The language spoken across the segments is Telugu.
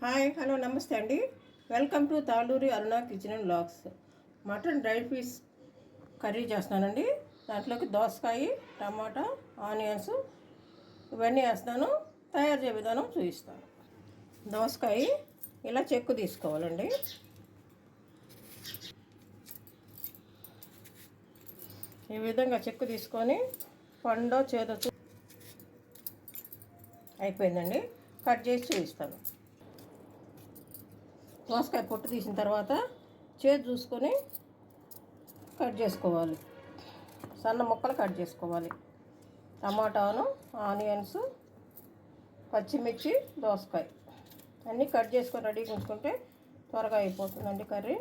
హాయ్ హలో నమస్తే అండి. Welcome to Taluri Aruna kitchen and vlogs. Mutton dry piece curry చేస్తున్నానండి. దాంట్లోకి దోసకాయ, టమాటా, ఆనియన్స్ ఇవన్నీ వేస్తాను. తయారు చేసే విధానం చూపిస్తాను. దోసకాయ ఇలా చెక్కు తీసుకోవాలండి. ఈ విధంగా చెక్కు తీసుకొని పండో చేదో అయిపోయిందండి. కట్ చేసి చూపిస్తాను. దోసకాయ పొట్టు తీసిన తర్వాత చేదు చూసుకొని కట్ చేసుకోవాలి. సన్న ముక్కలు కట్ చేసుకోవాలి. టమాటాను, ఆనియన్స్, పచ్చిమిర్చి, దోసకాయ అన్నీ కట్ చేసుకొని రెడీగా ఉంచుకుంటే త్వరగా అయిపోతుందండి కర్రీ.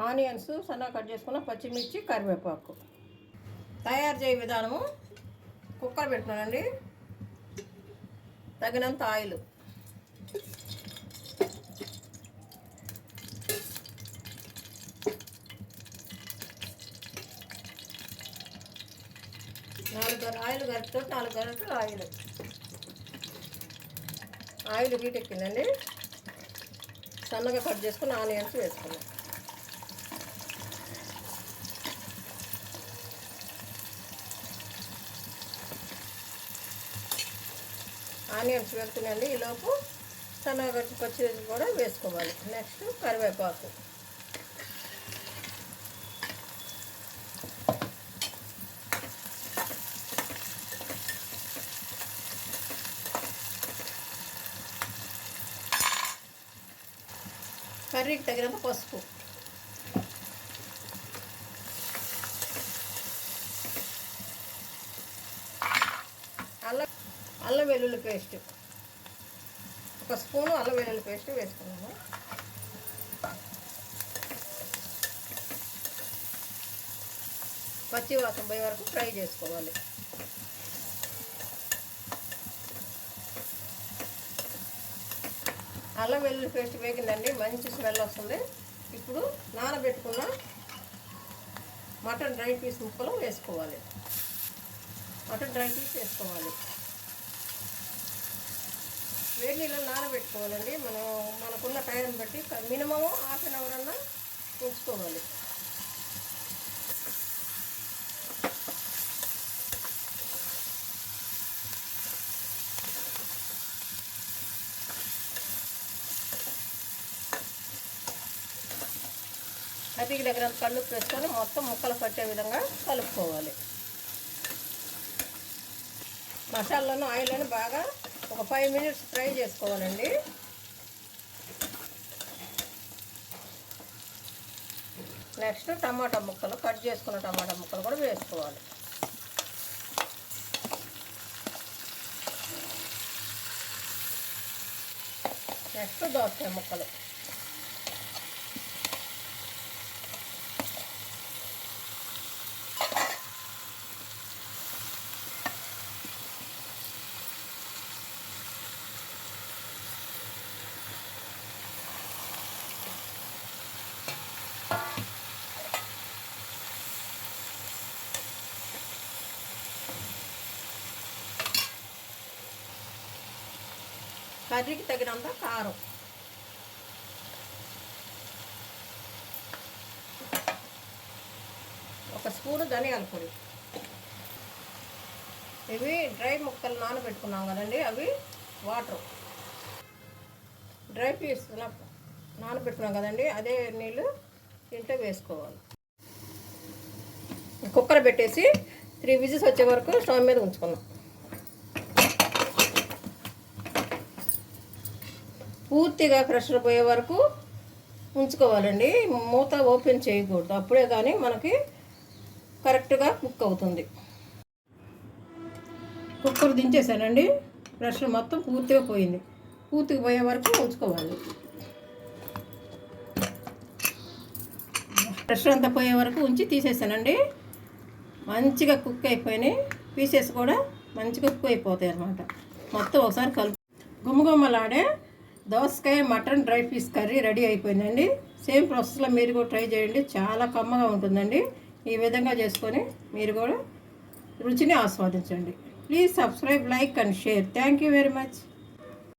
ఆనియన్స్ సన్నగా కట్ చేసుకున్న, పచ్చిమిర్చి, కరివేపాకు. తయారు చేయ విధానము: కుక్కర్ పెట్టుకున్నానండి. తగినంత ఆయిల్, ఆయిల్ గరిటతో 4 గరిటెలు ఆయిల్ హీట్ ఎక్కిందండి. సన్నగా కట్ చేసుకుని ఆనియన్స్ వేసుకున్నాం. ఆనియన్స్ వేసుకునండి. ఈలోపు సన్నగా పచ్చిమిర్చి కూడా వేసుకోవాలి. నెక్స్ట్ కరివేపాకు, కర్రీకి తగినంత పసుపు, అల్లం వెల్లుల్లి పేస్ట్, 1 స్పూను అల్లం వెల్లుల్లి పేస్ట్ వేసుకున్నాము. పచ్చి వాసన పోయే వరకు ఫ్రై చేసుకోవాలి. అల్లం వెల్లుల్లి పేస్ట్ వేగిందండి, మంచి స్మెల్ వస్తుంది. ఇప్పుడు నానబెట్టుకున్న మటన్ డ్రై పీస్ ముక్కలు వేసుకోవాలి. వేడి నీళ్ళు నానబెట్టుకోవాలండి. మనకున్న టైం బట్టి మినిమం ½ అన్ అవర్ అన్నా ఉంచుకోవాలి. కర్రీకి దగ్గర కళ్ళు వేసుకొని మొత్తం ముక్కలు పట్టే విధంగా కలుపుకోవాలి. మసాలాను ఆయిల్ని బాగా ఒక 5 మినిట్స్ ఫ్రై చేసుకోవాలండి. నెక్స్ట్ టమాటా ముక్కలు, కట్ చేసుకున్న టమాటా ముక్కలు కూడా వేసుకోవాలి. నెక్స్ట్ దోసకాయ ముక్కలు, కర్రీకి తగినంత కారం, ఒక స్పూను ధనియాల పొడి. ఇవి డ్రై ముక్కలు నానబెట్టుకున్నాం కదండి, అవి వాటర్. డ్రై పీస్ నానబెట్టుకున్నాం కదండి, అదే నీళ్ళు దీంట్లో వేసుకోవాలి. కుక్కర్ పెట్టేసి 3 విజిల్స్ వచ్చే వరకు స్టవ్ మీద ఉంచుకున్నాం. పూర్తిగా ప్రెషర్ పోయే వరకు ఉంచుకోవాలండి. మూత ఓపెన్ చేయకూడదు, అప్పుడే కానీ మనకి కరెక్ట్గా కుక్ అవుతుంది. కుక్కర్ దించేసానండి. ప్రెషర్ మొత్తం పూర్తిగా పోయింది. పూర్తిగా పోయే వరకు ఉంచుకోవాలి. ప్రెషర్ అంతా పోయే వరకు ఉంచి తీసేసానండి. మంచిగా కుక్ అయిపోయినాయి. పీసెస్ కూడా మంచిగా కుక్ అయిపోతాయి అన్నమాట. మొత్తం ఒకసారి గుమ్మగుమ్మలాడే దోసకాయ mutton dry piece curry ready అయిపోయిందండి. సేమ్ ప్రాసెస్లో మీరు కూడా ట్రై చేయండి. చాలా కమ్మగా ఉంటుందండి. ఈ విధంగా చేసుకొని మీరు కూడా రుచిని ఆస్వాదించండి. Please subscribe, like and share. Thank you very much.